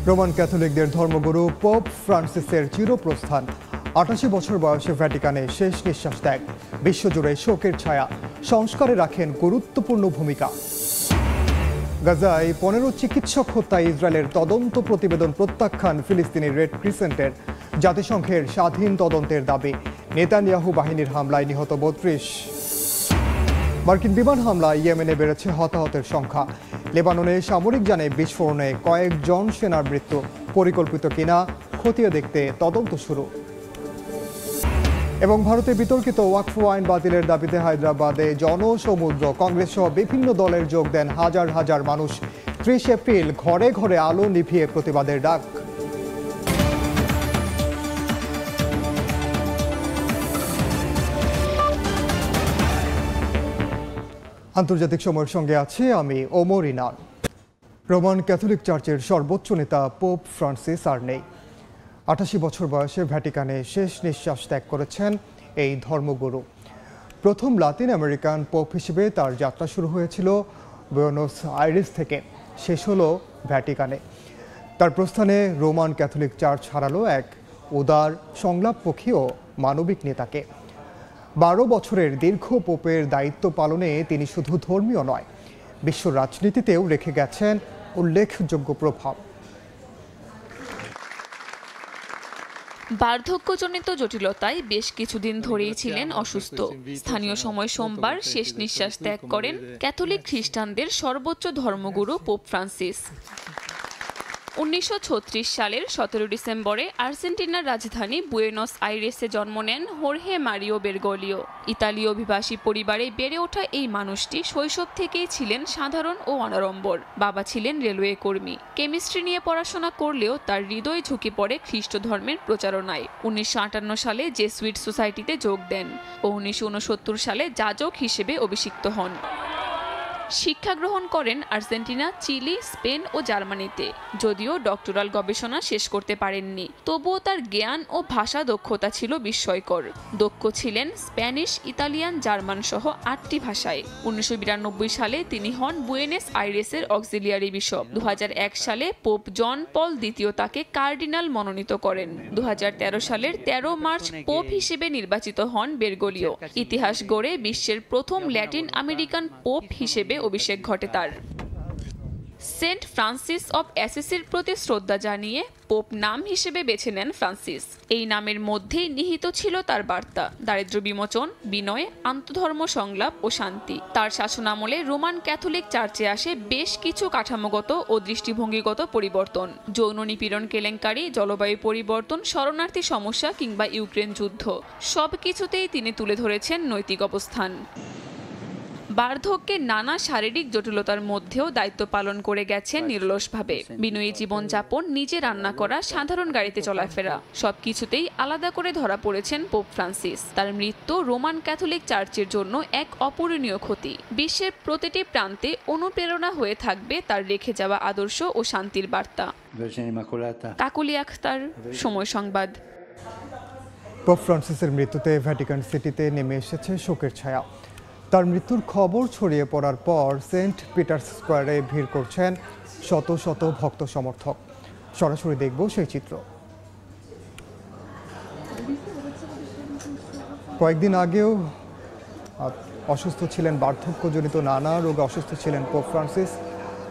Roman ক্যাথলিকদের ধর্মগুরু pope ফ্রান্সিসের চিরপ্রস্থান। ৮৮ বছর বয়সে ভ্যাটিকানে শেষ নিঃশ্বাস ত্যাগ। বিশ্বজুড়ে শোকের ছায়া। সংস্কারে রাখেন গুরুত্বপূর্ণ ভূমিকা। গাজায় ১৫ চিকিৎসক হত্যায় ইসরায়েলের তদন্ত প্রতিবেদন প্রত্যাখ্যান ফিলিস্তিনি রেড ক্রিসেন্টের। জাতিসংঘের স্বাধীন তদন্তের দাবি। নেতানিয়াহু বাহিনীর হামলায় নিহত ৩২। মার্কিন বিমান হামলায় ইয়েমেনে বেড়েছে হতাহতের সংখ্যা। লেবাননে সামরিক যানে বিস্ফোরণে কয়েকজন সেনার মৃত্যু। পরিকল্পিত কিনা খতিয়ে দেখতে তদন্ত শুরু। এবং ভারতে বিতর্কিত ওয়াকফ আইন বাতিলের দাবিতে হায়দ্রাবাদে জনসমুদ্র। কংগ্রেস সহ বিভিন্ন দলের যোগ দেন হাজার হাজার মানুষ। ৩০ এপ্রিল ঘরে ঘরে আলো নিভিয়ে প্রতিবাদের ডাক। আন্তর্জাতিক সময়ের সঙ্গে আছে আমি ওমর ইনান। রোমান ক্যাথলিক চার্চের সর্বোচ্চ নেতা পোপ ফ্রান্সিস আর নেই। ৮৮ বছর বয়সে ভ্যাটিকানে শেষ নিঃশ্বাস ত্যাগ করেছেন এই ধর্মগুরু। প্রথম লাতিন আমেরিকান পোপ হিসেবে তার যাত্রা শুরু হয়েছিল বুয়েনোস আইরেস থেকে, শেষ হলো ভ্যাটিকানে। তার প্রস্থানে রোমান ক্যাথলিক চার্চ হারালো এক উদার, সংলাপমুখী ও মানবিক নেতাকে। ১২ বছরের দীর্ঘ পোপের দায়িত্ব পালনে তিনি শুধু ধর্মীয় নয়, বিশ্ব রাজনীতিতেও রেখে গেছেন উল্লেখযোগ্য প্রভাব। বার্ধক্যজনিত জটিলতায় বেশ কিছুদিন ধরেই ছিলেন অসুস্থ। স্থানীয় সময় সোমবার শেষ নিঃশ্বাস ত্যাগ করেন ক্যাথলিক খ্রিস্টানদের সর্বোচ্চ ধর্মগুরু পোপ ফ্রান্সিস। ১৯৩৬ সালের ১৭ ডিসেম্বরে আর্জেন্টিনার রাজধানী বুয়েনোস আইরেসে জন্ম নেন হোর্হে মারিও বেরগোলিও। ইতালীয় অভিবাসী পরিবারে বেড়ে ওঠা এই মানুষটি শৈশব থেকেই ছিলেন সাধারণ ও অনাড়ম্বর। বাবা ছিলেন রেলওয়ে কর্মী। কেমিস্ট্রি নিয়ে পড়াশোনা করলেও তার হৃদয় ঝুঁকে পড়ে খ্রিস্ট ধর্মের প্রচারণায়। ১৯৫৮ সালে জেসুইট সোসাইটিতে যোগ দেন ও ১৯৬৯ সালে যাজক হিসেবে অভিষিক্ত হন। শিক্ষা গ্রহণ করেন আর্জেন্টিনা, চিলি, স্পেন ও জার্মানিতে। যদিও ডক্টরাল গবেষণা শেষ করতে পারেননি, তবুও তার জ্ঞান ও ভাষা দক্ষতা ছিল বিস্ময়কর। দক্ষ ছিলেন স্প্যানিশ, ইতালিয়ান, জার্মান সহ ৮টি ভাষায়। ১৯৯২ সালে তিনি হন বুয়েনোস আইরেসের অক্সিলিয়ারি বিশপ। ২০০১ সালে পোপ জন পল দ্বিতীয় তাকে কার্ডিনাল মনোনীত করেন। ২০১৩ সালের ১৩ মার্চ পোপ হিসেবে নির্বাচিত হন বেরগোলিও। ইতিহাস গড়ে বিশ্বের প্রথম ল্যাটিন আমেরিকান পোপ হিসেবে অভিষেক ঘটে তার। সেন্ট ফ্রান্সিস অব অ্যাসিসির প্রতি শ্রদ্ধা জানিয়ে পোপ নাম হিসেবে বেছে নেন ফ্রান্সিস। এই নামের মধ্যেই নিহিত ছিল তার বার্তা: দারিদ্র্য বিমোচন, বিনয়, আন্তধর্ম সংলাপ ও শান্তি। তার শাসনামলে রোমান ক্যাথলিক চার্চে আসে বেশ কিছু কাঠামোগত ও দৃষ্টিভঙ্গিগত পরিবর্তন। যৌন নিপীড়ন কেলেঙ্কারি, জলবায়ু পরিবর্তন, শরণার্থী সমস্যা কিংবা ইউক্রেন যুদ্ধ, সব কিছুতেই তিনি তুলে ধরেছেন নৈতিক অবস্থান। বার্ধক্যের নানা শারীরিক জটিলতার মধ্যেও দায়িত্ব পালন করে গেছেন নিরলসভাবে। বিনয়ী জীবনযাপন, নিজে রান্না করা, সাধারণ গাড়িতে চলাফেরা, সবকিছুতেই আলাদা করে ধরা পড়েছেন পোপ ফ্রান্সিস। তার মৃত্যু রোমান ক্যাথলিক চার্চের জন্য এক অপূরণীয় ক্ষতি। বিশ্বের প্রতিটি প্রান্তে অনুপ্রেরণা হয়ে থাকবে তার রেখে যাওয়া আদর্শ ও শান্তির বার্তা। কাকুলি আখতার, সময় সংবাদ। পোপ ফ্রান্সিসের মৃত্যুতে ভ্যাটিকান সিটিতে নেমে এসেছে শোকের ছায়া। তার মৃত্যুর খবর ছড়িয়ে পড়ার পর সেন্ট পিটার্স স্কোয়ারে ভিড় করছেন শত শত ভক্ত সমর্থক। সরাসরি দেখব সেই চিত্র। কয়েকদিন আগেও অসুস্থ ছিলেন, বার্ধক্যজনিত নানা রোগে অসুস্থ ছিলেন পোপ ফ্রান্সিস।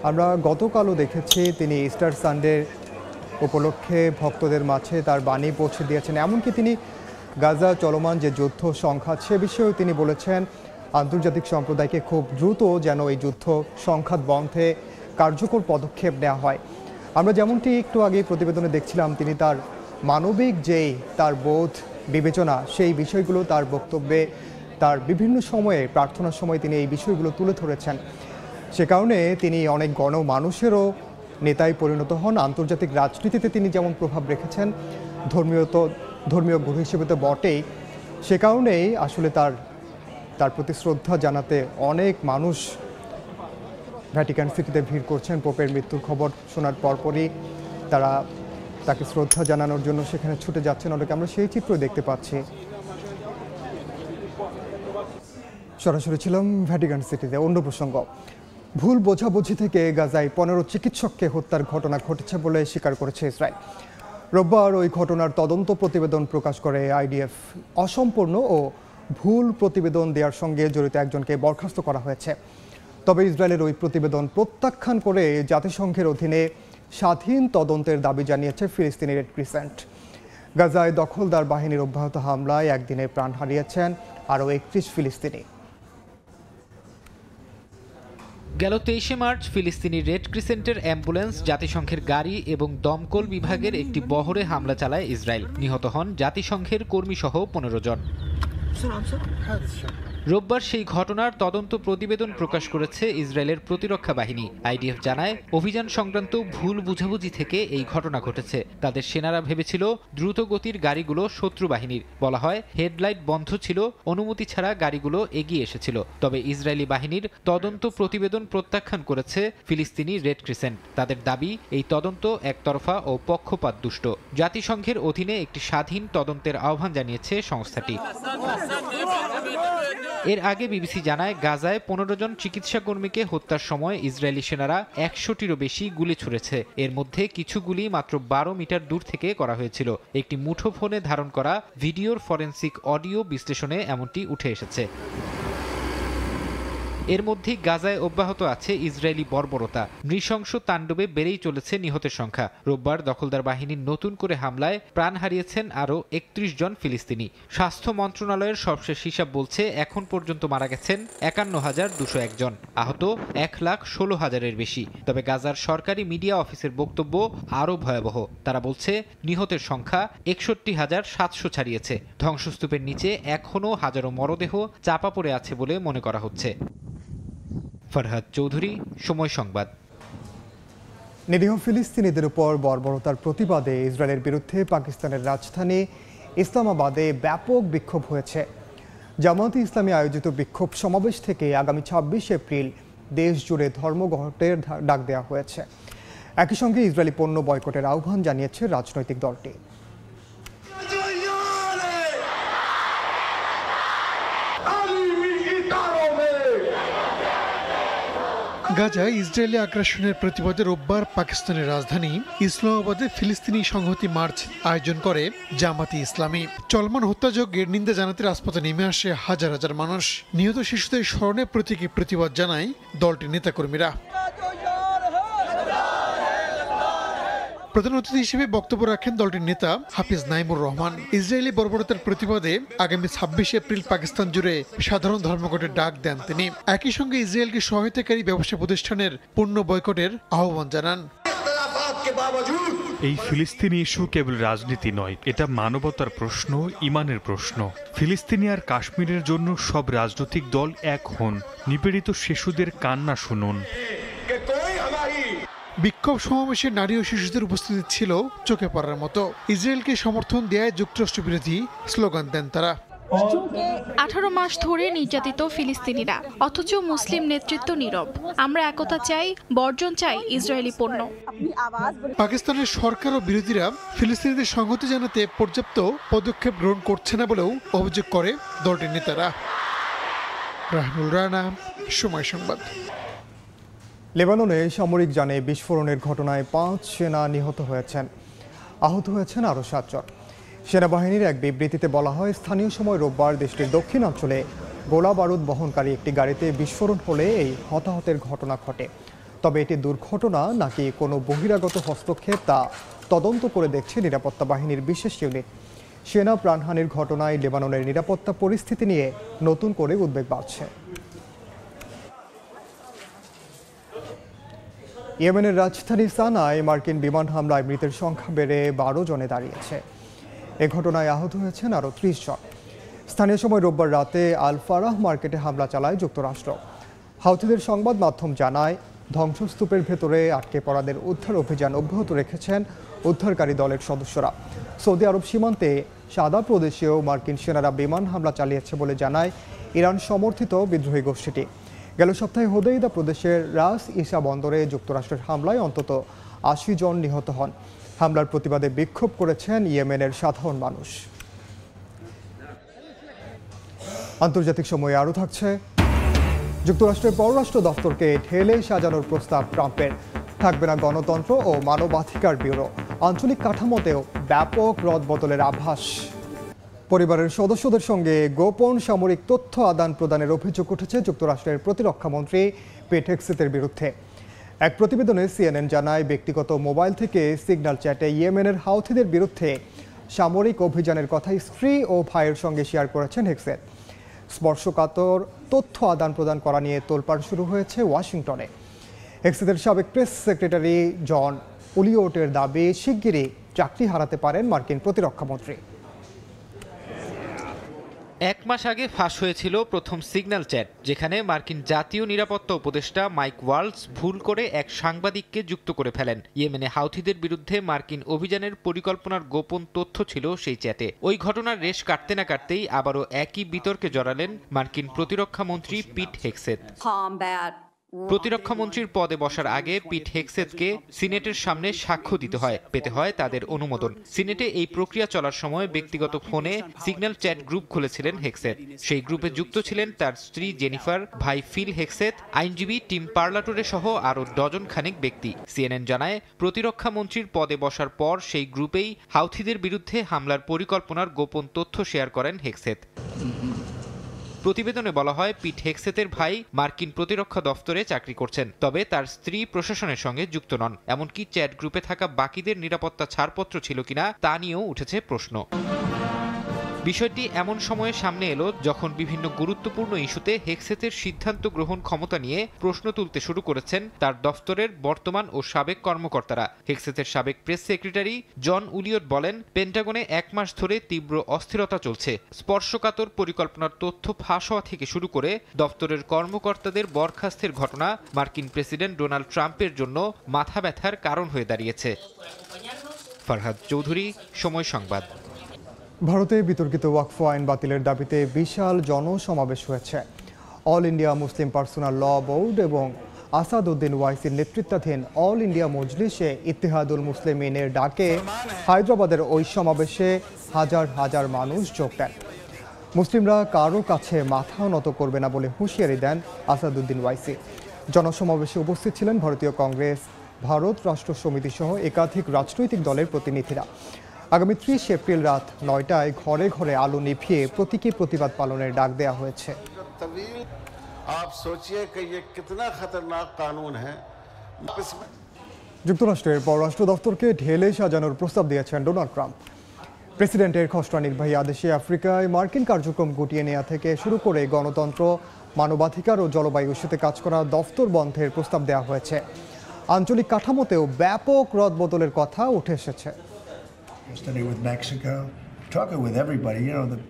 আমরা গতকালও দেখেছি তিনি ইস্টার সানডে উপলক্ষে ভক্তদের মাঝে তার বাণী পৌঁছে দিয়েছেন। এমনকি তিনি গাজা চলমান যে যুদ্ধ সংঘাত, সে বিষয়েও তিনি বলেছেন আন্তর্জাতিক সম্প্রদায়কে খুব দ্রুত যেন এই যুদ্ধ সংঘাত বন্ধে কার্যকর পদক্ষেপ নেওয়া হয়। আমরা যেমনটি একটু আগে প্রতিবেদনে দেখছিলাম, তিনি তার মানবিক যেই তার বোধ বিবেচনা, সেই বিষয়গুলো তার বক্তব্যে, তার বিভিন্ন সময়ে প্রার্থনার সময় তিনি এই বিষয়গুলো তুলে ধরেছেন। সে কারণে তিনি অনেক গণমানুষেরও নেতায় পরিণত হন। আন্তর্জাতিক রাজনীতিতে তিনি যেমন প্রভাব রেখেছেন, ধর্মীয় গুরু হিসেবে তো বটেই। সে কারণেই আসলে তার প্রতি শ্রদ্ধা জানাতে অনেক মানুষ ভ্যাটিকান সিটিতে ভিড় করছেন। পোপের মৃত্যুর খবর শোনার পরপরই তারা তাকে শ্রদ্ধা জানানোর জন্য সেখানে ছুটে যাচ্ছেন অনেকে। আমরা সেই চিত্র দেখতে পাচ্ছি। সরাসরি ছিলাম ভ্যাটিকান সিটিতে। অন্য প্রসঙ্গ, ভুল বোঝাবুঝি থেকে গাজায় 15 চিকিৎসককে হত্যার ঘটনা ঘটেছে বলে স্বীকার করেছে ইসরায়েল। রোববার ওই ঘটনার তদন্ত প্রতিবেদন প্রকাশ করে আইডিএফ। অসম্পূর্ণ ও ভুল প্রতিবেদন দেওয়ার সঙ্গে জড়িত একজনকে বরখাস্ত করা হয়েছে। তবে ইসরায়েলের ওই প্রতিবেদন প্রত্যাখ্যান করে জাতিসংঘের অধীনে স্বাধীন তদন্তের দাবি জানিয়েছে ফিলিস্তিনি রেড ক্রিসেন্ট। গাজায় দখলদার বাহিনীর অব্যাহত হামলায় একদিনে প্রাণ হারিয়েছেন আরও 31 ফিলিস্তিনি। গেল 23শে মার্চ ফিলিস্তিনি রেড ক্রিসেন্টের অ্যাম্বুলেন্স, জাতিসংঘের গাড়ি এবং দমকল বিভাগের একটি বহরে হামলা চালায় ইসরায়েল। নিহত হন জাতিসংঘের কর্মীসহ 15 জন। রোববার সেই ঘটনার তদন্ত প্রতিবেদন প্রকাশ করেছে ইসরায়েলের প্রতিরক্ষা বাহিনী। আইডিএফ জানায়, অভিযান সংক্রান্ত ভুল বুঝাবুঝি থেকে এই ঘটনা ঘটেছে। তাদের সেনারা ভেবেছিল দ্রুত গতির গাড়িগুলো শত্রু বাহিনীর। বলা হয়, হেডলাইট বন্ধ ছিল, অনুমতি ছাড়া গাড়িগুলো এগিয়ে এসেছিল। তবে ইসরায়েলি বাহিনীর তদন্ত প্রতিবেদন প্রত্যাখ্যান করেছে ফিলিস্তিনি রেড ক্রিসেন্ট। তাদের দাবি, এই তদন্ত একতরফা ও পক্ষপাতদুষ্ট। জাতিসংঘের অধীনে একটি স্বাধীন তদন্তের আহ্বান জানিয়েছে সংস্থাটি। এর আগে বিবিসি জানায়, গাজায় 15 জন চিকিৎসা কর্মীকে হত্যার সময় ইসরায়েলি সেনারা 100টিরও বেশি গুলি ছুড়েছে। এর মধ্যে কিছু গুলি মাত্র 12 মিটার দূর থেকে করা হয়েছিল। একটি মুঠোফোনে ধারণ করা ভিডিওর ফরেনসিক অডিও বিশ্লেষণে এমনটি উঠে এসেছে। এর মধ্যে গাজায় অব্যাহত আছে ইসরায়েলি বর্বরতা। নৃশংস তাণ্ডবে বেড়েই চলেছে নিহতের সংখ্যা। রোববার দখলদার বাহিনীর নতুন করে হামলায় প্রাণ হারিয়েছেন আরও 31 জন ফিলিস্তিনি। স্বাস্থ্য মন্ত্রণালয়ের সবশেষ হিসাব বলছে, এখন পর্যন্ত মারা গেছেন 51,201 জন, আহত 1,16,000-এর বেশি। তবে গাজার সরকারি মিডিয়া অফিসের বক্তব্য আরও ভয়াবহ। তারা বলছে, নিহতের সংখ্যা 61,700 ছাড়িয়েছে। ধ্বংসস্তূপের নিচে এখনও হাজারো মরদেহ চাপা পড়ে আছে বলে মনে করা হচ্ছে। ফরহাদ চৌধুরী, সময় সংবাদ। নিরীহ ফিলিস্তিনিদের উপর বর্বরতার প্রতিবাদে ইসরায়েলের বিরুদ্ধে পাকিস্তানের রাজধানী ইসলামাবাদে ব্যাপক বিক্ষোভ হয়েছে। জামায়াতে ইসলামী আয়োজিত বিক্ষোভ সমাবেশ থেকে আগামী 26 এপ্রিল দেশ জুড়ে ধর্মঘটের ডাক দেওয়া হয়েছে। একই সঙ্গে ইসরায়েলি পণ্য বয়কটের আহ্বান জানিয়েছে রাজনৈতিক দলটি। গাজায় ইসরায়েলি আগ্রাসনের প্রতিবাদে রোববার পাকিস্তানের রাজধানী ইসলামাবাদে ফিলিস্তিনি সংহতি মার্চ আয়োজন করে জামায়াতে ইসলামী। চলমান হত্যাযজ্ঞের নিন্দা জানাতে রাজপথে নেমে আসে হাজার হাজার মানুষ। নিহত শিশুদের স্মরণে প্রতীকী প্রতিবাদ জানায় দলটির নেতাকর্মীরা। প্রধান অতিথি হিসেবে বক্তব্য রাখেন দলটির নেতা হাফিজ নাইমুর রহমান। ইসরায়েলি বর্বরতার প্রতিবাদে আগামী 26 এপ্রিল পাকিস্তান জুড়ে সাধারণ ধর্মঘটের ডাক দেন তিনি। একই সঙ্গে ইসরায়েলকে সহায়তাকারী ব্যবসা প্রতিষ্ঠানের পণ্য বয়কটের আহ্বান জানান। এই ফিলিস্তিনি ইস্যু কেবল রাজনীতি নয়, এটা মানবতার প্রশ্ন, ইমানের প্রশ্ন। ফিলিস্তিনি আর কাশ্মীরের জন্য সব রাজনৈতিক দল এক হন। নিপীড়িত শিশুদের কান্না শুনুন। বিক্ষোভ সমাবেশে নারী ও শিশুদের উপস্থিতি ছিল চোখে পড়ার মতো। ইসরায়েলকে সমর্থন দেয় যুক্তরাষ্ট্র বিরোধী স্লোগান দেন তারা। 18 মাস ধরে নির্যাতিত ফিলিস্তিনিরা, অথচ মুসলিম নেতৃত্ব নীরব। আমরা একতা চাই, বর্জন চাই ইসরায়েলি পণ্য। পাকিস্তানের সরকার ও বিরোধীরা ফিলিস্তিনিদের সংহতি জানাতে পর্যাপ্ত পদক্ষেপ গ্রহণ করছে না বলেও অভিযোগ করে দলটির নেতারা। রাহনুল রানা, সময় সংবাদ। লেবাননে সামরিক যানে বিস্ফোরণের ঘটনায় 5 সেনা নিহত হয়েছেন, আহত হয়েছেন আরও 7 জন। সেনাবাহিনীর এক বিবৃতিতে বলা হয়, স্থানীয় সময় রোববার দেশটির দক্ষিণাঞ্চলে গোলা বারুদ বহনকারী একটি গাড়িতে বিস্ফোরণ হলে এই হতাহতের ঘটনা ঘটে। তবে এটি দুর্ঘটনা নাকি কোনো বহিরাগত হস্তক্ষেপ তা তদন্ত করে দেখছে নিরাপত্তা বাহিনীর বিশেষ ইউনিট। সেনা প্রাণহানির ঘটনায় লেবাননের নিরাপত্তা পরিস্থিতি নিয়ে নতুন করে উদ্বেগ বাড়ছে। ইয়েমেনের রাজধানী সানায় মার্কিন বিমান হামলায় মৃতের সংখ্যা বেড়ে 12 জনে দাঁড়িয়েছে। এ ঘটনায় আহত হয়েছেন আরও 30 জন। স্থানীয় সময় রোববার রাতে আল ফারাহ মার্কেটে হামলা চালায় যুক্তরাষ্ট্র। হাউথিদের সংবাদ মাধ্যম জানায়, ধ্বংসস্তূপের ভেতরে আটকে পড়াদের উদ্ধার অভিযান অব্যাহত রেখেছেন উদ্ধারকারী দলের সদস্যরা। সৌদি আরব সীমান্তে সাদা প্রদেশেও মার্কিন সেনারা বিমান হামলা চালিয়েছে বলে জানায় ইরান সমর্থিত বিদ্রোহী গোষ্ঠীটি। গেল সপ্তাহে হোদেইদা প্রদেশের রাস ইসা বন্দরে যুক্তরাষ্ট্রের হামলায় অন্তত 80 জন নিহত হন। হামলার প্রতিবাদে বিক্ষোভ করেছেন ইয়েমেনের সাধারণ মানুষ। আন্তর্জাতিক সময়ে আরও থাকছে। যুক্তরাষ্ট্রের পররাষ্ট্র দফতরকে ঢেলে সাজানোর প্রস্তাব ট্রাম্পের। থাকবে না গণতন্ত্র ও মানবাধিকার ব্যুরো, আঞ্চলিক কাঠামোতেও ব্যাপক রদবদলের আভাস। পরিবারের সদস্যদের সঙ্গে গোপন সামরিক তথ্য আদান প্রদানের অভিযোগ উঠেছে যুক্তরাষ্ট্রের প্রতিরক্ষামন্ত্রী পিট হেগসেথের বিরুদ্ধে। এক প্রতিবেদনে সিএনএন জানায়, ব্যক্তিগত মোবাইল থেকে সিগন্যাল চ্যাটে ইয়েমেনের হাউথিদের বিরুদ্ধে সামরিক অভিযানের কথা স্ত্রী ও ভাইয়ের সঙ্গে শেয়ার করেছেন হেগসেথ। স্পর্শকাতর তথ্য আদান প্রদান করা নিয়ে তোলপাড় শুরু হয়েছে ওয়াশিংটনে। হেগসেথের সাবেক প্রেস সেক্রেটারি জন উলিওটের দাবি, শিগগিরই চাকরি হারাতে পারেন মার্কিন প্রতিরক্ষামন্ত্রী। 1 মাস আগে ফাঁস হয়েছিল প্রথম সিগন্যাল চ্যাট, যেখানে মার্কিন জাতীয় নিরাপত্তা উপদেষ্টা মাইক ওয়ালস ভুল করে এক সাংবাদিককে যুক্ত করে ফেলেন। ইয়েমেনে হাউথিদের বিরুদ্ধে মার্কিন অভিযানের পরিকল্পনার গোপন তথ্য ছিল সেই চ্যাটে। ওই ঘটনার রেশ কাটতে না কাটতেই আবারও একই বিতর্কে জড়ালেন মার্কিন প্রতিরক্ষামন্ত্রী পিট হেগসেথ। প্রতিরক্ষামন্ত্রীর পদে বসার আগে পিট হেগসেথকে সিনেটের সামনে সাক্ষ্য দিতে হয়, পেতে হয় তাদের অনুমোদন। সিনেটে এই প্রক্রিয়া চলার সময় ব্যক্তিগত ফোনে সিগন্যাল চ্যাট গ্রুপ খুলেছিলেন হেগসেথ। সেই গ্রুপে যুক্ত ছিলেন তার স্ত্রী জেনিফার, ভাই ফিল হেগসেথ, আইনজীবী টিম পার্লাটোরে সহ আরও ডজন খানেক ব্যক্তি। সিএনএন জানায়, প্রতিরক্ষামন্ত্রীর পদে বসার পর সেই গ্রুপেই হাউথিদের বিরুদ্ধে হামলার পরিকল্পনার গোপন তথ্য শেয়ার করেন হেগসেথ। প্রতিবেদনে বলা হয়, পিট হেগসেথের ভাই মার্কিন প্রতিরক্ষা দফতরে চাকরি করছেন, তবে তার স্ত্রী প্রশাসনের সঙ্গে যুক্ত নন। এমনকি চ্যাট গ্রুপে থাকা বাকিদের নিরাপত্তা ছাড়পত্র ছিল কিনা তা নিয়েও উঠেছে প্রশ্ন। বিষয়টি এমন সময়ে সামনে এলো যখন বিভিন্ন গুরুত্বপূর্ণ ইস্যুতে হেগসেথের সিদ্ধান্ত গ্রহণ ক্ষমতা নিয়ে প্রশ্ন তুলতে শুরু করেছেন তার দফতরের বর্তমান ও সাবেক কর্মকর্তারা। হেগসেথের সাবেক প্রেস সেক্রেটারি জন উলিয়ট বলেন, পেন্টাগনে 1 মাস ধরে তীব্র অস্থিরতা চলছে। স্পর্শকাতর পরিকল্পনার তথ্য ফাঁস হওয়া থেকে শুরু করে দফতরের কর্মকর্তাদের বরখাস্তের ঘটনা মার্কিন প্রেসিডেন্ট ডোনাল্ড ট্রাম্পের জন্য মাথা ব্যথার কারণ হয়ে দাঁড়িয়েছে। ফারহাদ চৌধুরী, সময় সংবাদ। ভারতে বিতর্কিত ওয়াকফ আইন বাতিলের দাবিতে বিশাল জনসমাবেশ হয়েছে। অল ইন্ডিয়া মুসলিম পার্সোনাল ল বোর্ড এবং আসাদউদ্দিন ওয়াইসির নেতৃত্বাধীন অল ইন্ডিয়া মজলিসে ইত্তেহাদুল মুসলিমিনের ডাকে হায়দ্রাবাদের ওই সমাবেশে হাজার হাজার মানুষ যোগ দেন। মুসলিমরা কারো কাছে মাথা নত করবে না বলে হুঁশিয়ারি দেন আসাদউদ্দিন ওয়াইসি। জনসমাবেশে উপস্থিত ছিলেন ভারতীয় কংগ্রেস, ভারত রাষ্ট্র সমিতি সহ একাধিক রাজনৈতিক দলের প্রতিনিধিরা। আগামী 30 এপ্রিল রাত 9টায় ঘরে ঘরে আলো নিভিয়ে প্রতীকী প্রতিবাদ পালনের ডাক দেওয়া হয়েছে। যুক্তরাষ্ট্রের পররাষ্ট্র দফতরকে ঢেলে সাজানোর প্রস্তাব দিয়েছেন ডোনাল্ড ট্রাম্প। প্রেসিডেন্টের খসড়া নির্বাহী আদেশে আফ্রিকায় মার্কিন কার্যক্রম গুটিয়ে নেওয়া থেকে শুরু করে গণতন্ত্র, মানবাধিকার ও জলবায়ু ইস্যুতে কাজ করা দফতর বন্ধের প্রস্তাব দেওয়া হয়েছে। আঞ্চলিক কাঠামোতেও ব্যাপক রদবদলের কথা উঠে এসেছে।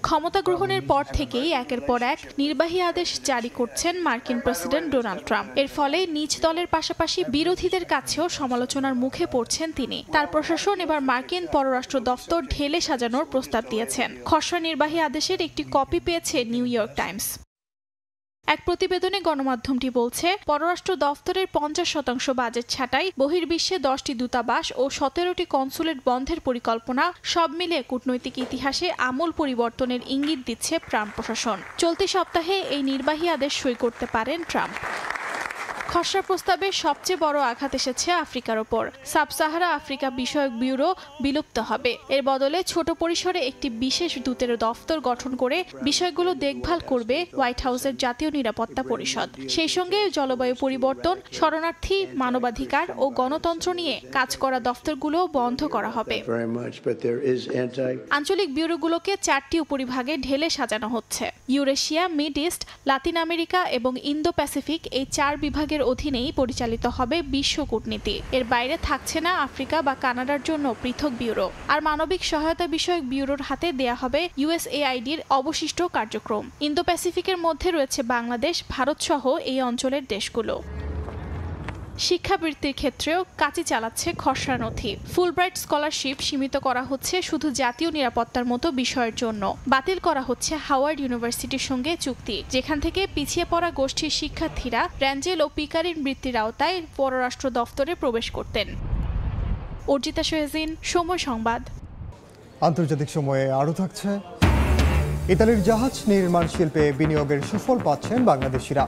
ক্ষমতা গ্রহণের পর থেকেই একের পর এক নির্বাহী আদেশ জারি করছেন মার্কিন প্রেসিডেন্ট ডোনাল্ড ট্রাম্প। এর ফলে নিজ দলের পাশাপাশি বিরোধীদের কাছেও সমালোচনার মুখে পড়ছেন তিনি। তার প্রশাসন এবার মার্কিন পররাষ্ট্র দফতর ঢেলে সাজানোর প্রস্তাব দিয়েছেন। খসড়া নির্বাহী আদেশের একটি কপি পেয়েছে নিউ ইয়র্ক টাইমস। এক প্রতিবেদনে গণমাধ্যমটি বলছে, পররাষ্ট্র দফতরের 50% বাজেট ছাঁটাই, বহির্বিশ্বে 10টি দূতাবাস ও 17টি কনসুলেট বন্ধের পরিকল্পনা, সব মিলে কূটনৈতিক ইতিহাসে আমূল পরিবর্তনের ইঙ্গিত দিচ্ছে ট্রাম্প প্রশাসন। চলতি সপ্তাহে এই নির্বাহী আদেশ সই করতে পারেন ট্রাম্প। খসড়া প্রস্তাবে সবচেয়ে বড় আঘাত এসেছে আফ্রিকার ওপর। সাব সাহারা আফ্রিকা বিষয়ক ব্যুরো বিলুপ্ত হবে। এর বদলে ছোট পরিসরে একটি বিশেষ দূতের দফতর গঠন করে বিষয়গুলো দেখভাল করবে হোয়াইট হাউসের জাতীয় নিরাপত্তা পরিষদ। সেই সঙ্গে জলবায়ু পরিবর্তন, শরণার্থী, মানবাধিকার ও গণতন্ত্র নিয়ে কাজ করা দফতরগুলো বন্ধ করা হবে। আঞ্চলিক ব্যুরোগুলোকে 4টি উপবিভাগে ঢেলে সাজানো হচ্ছে। Eurasia, mid east, Latin America এবং ইন্দো প্যাসিফিক, এই 4 বিভাগের অধীনেই পরিচালিত হবে বিশ্ব কূটনীতি। এর বাইরে থাকছে না আফ্রিকা বা কানাডার জন্য পৃথক ব্যুরো। আর মানবিক সহায়তা বিষয়ক ব্যুরোর হাতে দেয়া হবে USAIDর অবশিষ্ট কার্যক্রম। ইন্দো প্যাসিফিকের মধ্যে রয়েছে বাংলাদেশ, ভারত সহ এই অঞ্চলের দেশগুলো। শিক্ষাবৃত্তির ক্ষেত্রেও কাজই চালাচ্ছে খসড়া নথি। ফুলব্রাইট স্কলারশিপ সীমিত করা হচ্ছে শুধু জাতীয় নিরাপত্তার মতো বিষয়ের জন্য। বাতিল করা হচ্ছে হাওয়ার্ড ইউনিভার্সিটির সঙ্গে চুক্তি, যেখান থেকে পিছিয়ে পড়া গোষ্ঠীর শিক্ষার্থীরা র্যাঞ্জেল ও পিকারিন বৃত্তির আওতায় পররাষ্ট্র দফতরে প্রবেশ করতেন। অর্জিতা সোহেজিন, সময় সংবাদ। আন্তর্জাতিক সময়ে আরও থাকছে, ইতালির জাহাজ নির্মাণ শিল্পে বিনিয়োগের সুফল পাচ্ছেন বাংলাদেশিরা।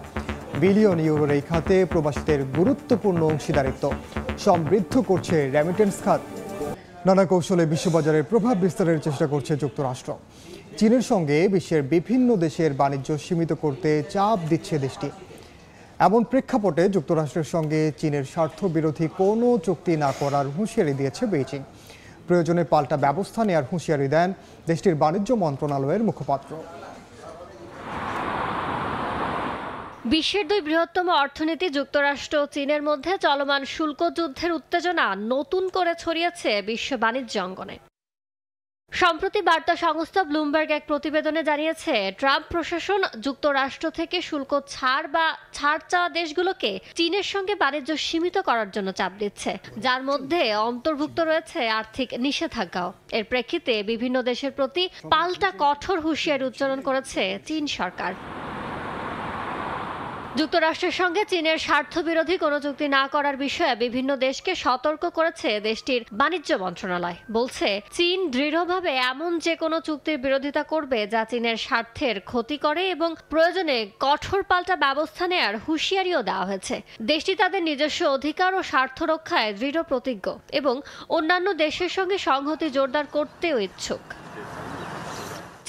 বিলিয়ন ইউরোর এই খাতে প্রবাসীদের গুরুত্বপূর্ণ অংশীদারিত্ব সমৃদ্ধ করছে রেমিটেন্স খাত। নানা কৌশলে বিশ্ববাজারের প্রভাব বিস্তারের চেষ্টা করছে যুক্তরাষ্ট্র। চীনের সঙ্গে বিশ্বের বিভিন্ন দেশের বাণিজ্য সীমিত করতে চাপ দিচ্ছে দেশটি। এমন প্রেক্ষাপটে যুক্তরাষ্ট্রের সঙ্গে চীনের স্বার্থ বিরোধী কোনো চুক্তি না করার হুঁশিয়ারি দিয়েছে বেইজিং। প্রয়োজনে পাল্টা ব্যবস্থা নেওয়ার হুঁশিয়ারি দেন দেশটির বাণিজ্য মন্ত্রণালয়ের মুখপাত্র। বিশ্বের দুই বৃহত্তম অর্থনীতি যুক্তরাষ্ট্র ও চীনের মধ্যে চলমান শুল্ক যুদ্ধের উত্তেজনা নতুন করে ছড়িয়েছে বিশ্ব বাণিজ্য অঙ্গনে। সম্প্রতি বার্তা সংস্থা ব্লুমবার্গ এক প্রতিবেদনে জানিয়েছে, ট্রাম্প প্রশাসন যুক্তরাষ্ট্র থেকে শুল্ক ছাড় বা ছাড় চাওয়া দেশগুলোকে চীনের সঙ্গে বাণিজ্য সীমিত করার জন্য চাপ দিচ্ছে, যার মধ্যে অন্তর্ভুক্ত রয়েছে আর্থিক নিষেধাজ্ঞাও। এর প্রেক্ষিতে বিভিন্ন দেশের প্রতি পাল্টা কঠোর হুঁশিয়ারি উচ্চারণ করেছে চীন সরকার। যুক্তরাষ্ট্রের সঙ্গে চীনের স্বার্থবিরোধী কোনো চুক্তি না করার বিষয়ে বিভিন্ন দেশকে সতর্ক করেছে দেশটির বাণিজ্য মন্ত্রণালয়। বলছে, চীন দৃঢ়ভাবে এমন যে কোনো চুক্তির বিরোধিতা করবে যা চীনের স্বার্থের ক্ষতি করে এবং প্রয়োজনে কঠোর পাল্টা ব্যবস্থা নেওয়ার হুঁশিয়ারিও দেওয়া হয়েছে। দেশটি তাদের নিজস্ব অধিকার ও স্বার্থ রক্ষায় দৃঢ় প্রতিজ্ঞ এবং অন্যান্য দেশের সঙ্গে সংহতি জোরদার করতেও ইচ্ছুক।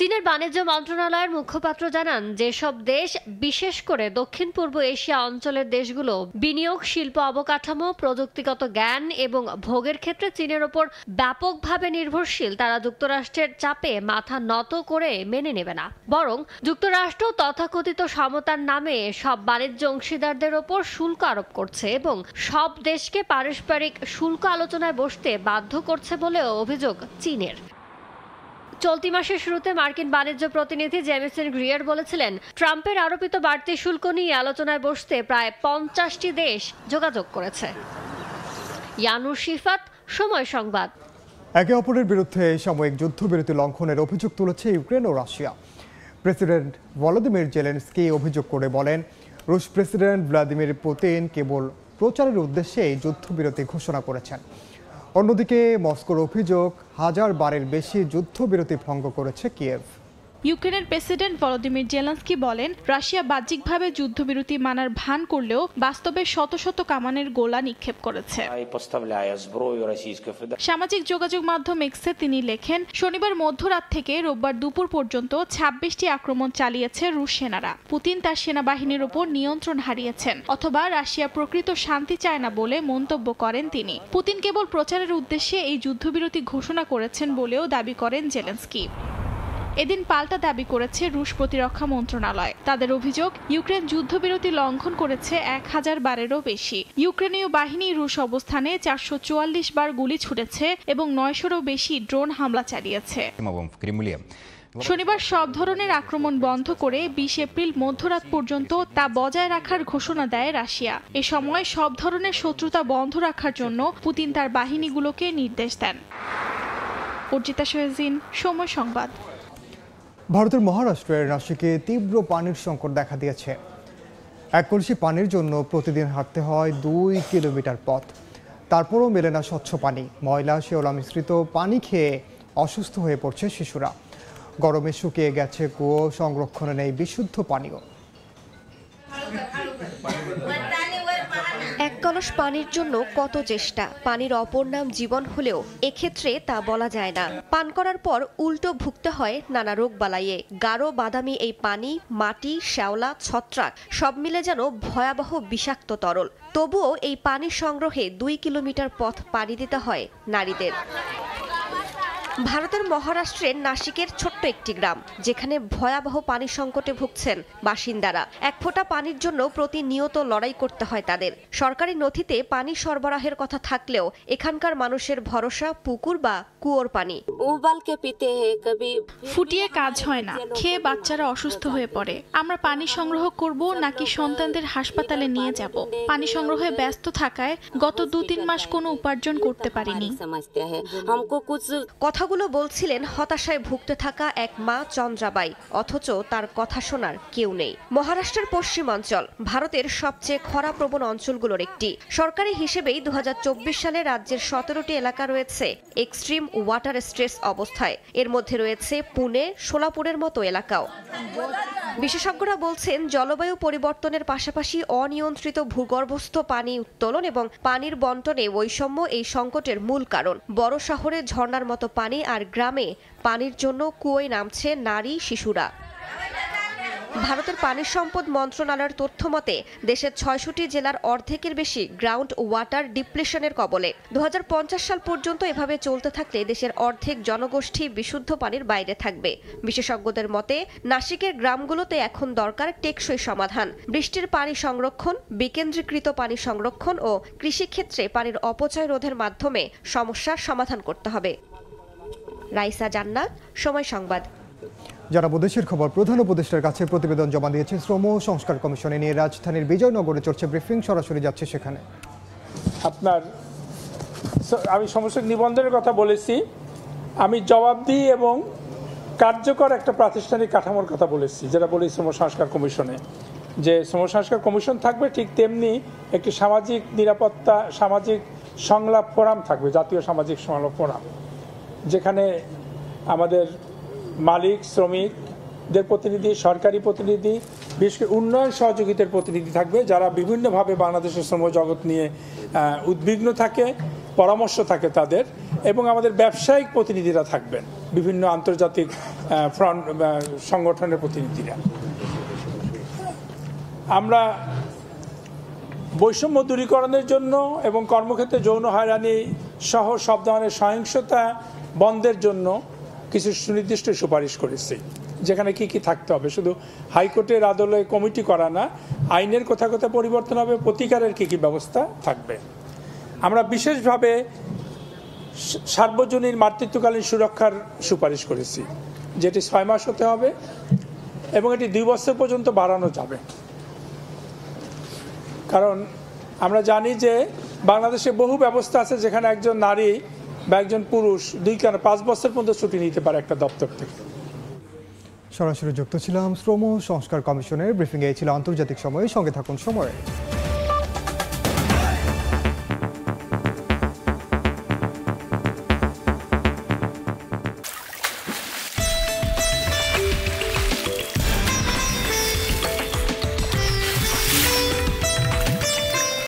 চীনের বাণিজ্য মন্ত্রণালয়ের মুখপাত্র জানান, যেসব দেশ বিশেষ করে দক্ষিণ পূর্ব এশিয়া অঞ্চলের দেশগুলো বিনিয়োগ, শিল্প অবকাঠামো, প্রযুক্তিগত জ্ঞান এবং ভোগের ক্ষেত্রে চীনের ওপর ব্যাপকভাবে নির্ভরশীল, তারা যুক্তরাষ্ট্রের চাপে মাথা নত করে মেনে নেবে না। বরং যুক্তরাষ্ট্র তথাকথিত সমতার নামে সব বাণিজ্য অংশীদারদের ওপর শুল্ক আরোপ করছে এবং সব দেশকে পারস্পরিক শুল্ক আলোচনায় বসতে বাধ্য করছে বলেও অভিযোগ চীনের। চলতি মাসের শুরুতে মার্কিন বাণিজ্য প্রতিনিধি জেমিসন গ্রিয়ার বলেছিলেন, ট্রাম্পের আরোপিত বাড়তি শুল্ক নিয়ে আলোচনায় বসতে প্রায় 50টি দেশ যোগাযোগ করেছে। ইয়ানুর শিফাত, সময় সংবাদ। একে অপরের বিরুদ্ধে সাময়িক যুদ্ধবিরতি লঙ্ঘনের অভিযোগ তুলেছে ইউক্রেন ও রাশিয়া। প্রেসিডেন্ট ভলোদিমির জেলেনস্কি অভিযোগ করে বলেন, রুশ প্রেসিডেন্ট ভ্লাদিমির পুতিন কেবল প্রচারের উদ্দেশ্যে যুদ্ধবিরতি ঘোষণা করেছেন। অন্যদিকে মস্কোর অভিযোগ, 1000 বারের বেশি যুদ্ধবিরতি ভঙ্গ করেছে কিয়েভ। ইউক্রেনের প্রেসিডেন্ট ভলোদিমির জেলেনস্কি বলেন, রাশিয়া বাহ্যিকভাবে যুদ্ধবিরতি মানার ভান করলেও বাস্তবে শত শত কামানের গোলা নিক্ষেপ করেছে। সামাজিক যোগাযোগ মাধ্যম এক্সে তিনি লেখেন, শনিবার মধ্যরাত থেকে রোববার দুপুর পর্যন্ত 26টি আক্রমণ চালিয়েছে রুশ সেনারা। পুতিন তার সেনাবাহিনীর ওপর নিয়ন্ত্রণ হারিয়েছেন অথবা রাশিয়া প্রকৃত শান্তি চায় না বলে মন্তব্য করেন তিনি। পুতিন কেবল প্রচারের উদ্দেশ্যে এই যুদ্ধবিরতি ঘোষণা করেছেন বলেও দাবি করেন জেলেনস্কি। এদিন পাল্টা দাবি করেছে রুশ প্রতিরক্ষা মন্ত্রণালয়। তাদের অভিযোগ, ইউক্রেন যুদ্ধবিরতি লঙ্ঘন করেছে 1000 বারেরও বেশি। ইউক্রেনীয় বাহিনী রুশ অবস্থানে 444 বার গুলি ছুড়েছে এবং 900রও বেশি ড্রোন হামলা চালিয়েছে। শনিবার সব ধরনের আক্রমণ বন্ধ করে 20 এপ্রিল মধ্যরাত পর্যন্ত তা বজায় রাখার ঘোষণা দেয় রাশিয়া। এ সময় সব ধরনের শত্রুতা বন্ধ রাখার জন্য পুতিন তার বাহিনীগুলোকে নির্দেশ দেন। অর্জিতা সোহেজিন, সময় সংবাদ। ভারতের মহারাষ্ট্রের নাসিকে তীব্র পানির সংকট দেখা দিয়েছে। এক কলসি পানির জন্য প্রতিদিন হাঁটতে হয় 2 কিলোমিটার পথ। তারপরও মেলে না স্বচ্ছ পানি। ময়লা শেওলা মিশ্রিত পানি খেয়ে অসুস্থ হয়ে পড়ছে শিশুরা। গরমে শুকিয়ে গেছে কুয়ো, সংরক্ষণে নেই বিশুদ্ধ পানীয়। এক কলস পানির জন্য কত চেষ্টা। পানির অপর নাম জীবন হলেও এক্ষেত্রে তা বলা যায় না। পান করার পর উল্টো ভুগতে হয় নানা রোগবালাইয়ে। গাঢ় বাদামি এই পানি, মাটি, শ্যাওলা, ছত্রাক সব মিলে যেন ভয়াবহ বিষাক্ত তরল। তবুও এই পানি সংগ্রহে 2 কিলোমিটার পথ পাড়ি দিতে হয় নারীদের। ভারতের মহারাষ্ট্রের নাসিকের ছোট্ট একটি গ্রাম, যেখানে ভয়াবহ পানি সংকটে ভুগছেন বাসিন্দারা। এক ফোঁটা পানির জন্য প্রতিনিয়ত লড়াই করতে হয় তাদের। সরকারি নথিতে পানি সরবরাহের কথা থাকলেও এখানকার মানুষের ভরসা পুকুর বা কুয়োর পানি। ফুটিয়ে কাজ হয় না, খেয়ে বাচ্চারা অসুস্থ হয়ে পড়ে। আমরা পানি সংগ্রহ করব নাকি সন্তানদের হাসপাতালে নিয়ে যাব? পানি সংগ্রহে ব্যস্ত থাকায় গত 2-3 মাস কোনো উপার্জন করতে পারিনি। কথাগুলো বলছিলেন হতাশায় ভুগতে থাকা এক মা চন্দ্রাবাই, অথচ তার কথা শোনার কেউ নেই। মহারাষ্ট্রের পশ্চিমাঞ্চল ভারতের সবচেয়ে খরাপ্রবণ অঞ্চলগুলোর একটি। সরকারি হিসেবেই 2024 সালে রাজ্যের 17টি এলাকা রয়েছে এক্সট্রিম ওয়াটার স্ট্রেস অবস্থায়। এর মধ্যে রয়েছে পুনে, সোলাপুরের মতো এলাকাও। বিশেষজ্ঞরা বলছেন জলবায়ু পরিবর্তনের পাশাপাশি অনিয়ন্ত্রিত ভূগর্ভস্থ পানি উত্তোলন এবং পানির বন্টনে বৈষম্য এই সংকটের মূল কারণ। বড় শহরে ঝর্ণার মতো পানি আর গ্রামে পানির জন্য কুয়োয় নামছে নারী শিশুরা। ভারতের পানি সম্পদ মন্ত্রণালয়ের তথ্য মতে দেশের ৬৬টি জেলার অর্ধেকের বেশি গ্রাউন্ড ওয়াটার ডিপ্লেশনের কবলে। ২০৫০ সাল পর্যন্ত এভাবে চলতে থাকলে দেশের অর্ধেক জনগোষ্ঠী বিশুদ্ধ পানির বাইরে থাকবে। বিশেষজ্ঞদের মতে নাসিকের গ্রামগুলোতে এখন দরকার টেকসই সমাধান। বৃষ্টির পানি সংরক্ষণ, বিকেন্দ্রীকৃত পানি সংরক্ষণ ও কৃষিক্ষেত্রে পানির অপচয় রোধের মাধ্যমে সমস্যার সমাধান করতে হবে। রাইসা জান্নাত, সময় সংবাদ। জানাবো দেশের খবর। প্রধান উপদেষ্টার কাছে প্রতিবেদন জমা দিয়েছে শ্রম সংস্কার কমিশনে নিয়ে রাজধানীর বিজয়নগরে চলছে ব্রিফিং, সরাসরি যাচ্ছে সেখানে। আমি সমস্যা নিবন্ধনের কথা বলেছি, আমি জবাবদিহি এবং কার্যকর একটা প্রাতিষ্ঠানিক কাঠামোর কথা বলেছি, যেটা বলি শ্রম সংস্কার কমিশনে, যে শ্রম সংস্কার কমিশন থাকবে ঠিক তেমনি একটি সামাজিক নিরাপত্তা সামাজিক সংলাপ ফোরাম থাকবে, জাতীয় সামাজিক সংলাপ ফোরাম, যেখানে আমাদের মালিক শ্রমিকদের প্রতিনিধি, সরকারি প্রতিনিধি, বিশেষ করে উন্নয়ন সহযোগিতার প্রতিনিধি থাকবে, যারা বিভিন্নভাবে বাংলাদেশের শ্রম জগৎ নিয়ে উদ্বিগ্ন থাকে, পরামর্শ থাকে তাদের, এবং আমাদের ব্যবসায়িক প্রতিনিধিরা থাকবেন, বিভিন্ন আন্তর্জাতিক ফ্রন্ট সংগঠনের প্রতিনিধিরা। আমরা বৈষম্য দূরীকরণের জন্য এবং কর্মক্ষেত্রে যৌন হয়রানি সহ সব ধরনের সহিংসতা বন্ধের জন্য কিছু সুনির্দিষ্ট সুপারিশ করেছি, যেখানে কি কি থাকতে হবে। শুধু হাইকোর্টের আদালতে কমিটি করা না, আইনের কোথাও কোথাও পরিবর্তন হবে, প্রতিকারের কি কি ব্যবস্থা থাকবে। আমরা বিশেষভাবে সার্বজনীন মাতৃত্বকালীন সুরক্ষার সুপারিশ করেছি, যেটি ৬ মাস হতে হবে এবং এটি 2 বছর পর্যন্ত বাড়ানো যাবে। কারণ আমরা জানি যে বাংলাদেশে বহু ব্যবস্থা আছে যেখানে একজন নারী বা একজন পুরুষ 5 বছর পর্যন্ত ছুটি নিতে পারে একটা দপ্তর থেকে। সরাসরি যুক্ত ছিলাম শ্রম সংস্কার কমিশনের ব্রিফিংয়ে। ছিল আন্তর্জাতিক সময়ে, সঙ্গে থাকুন সময়ে।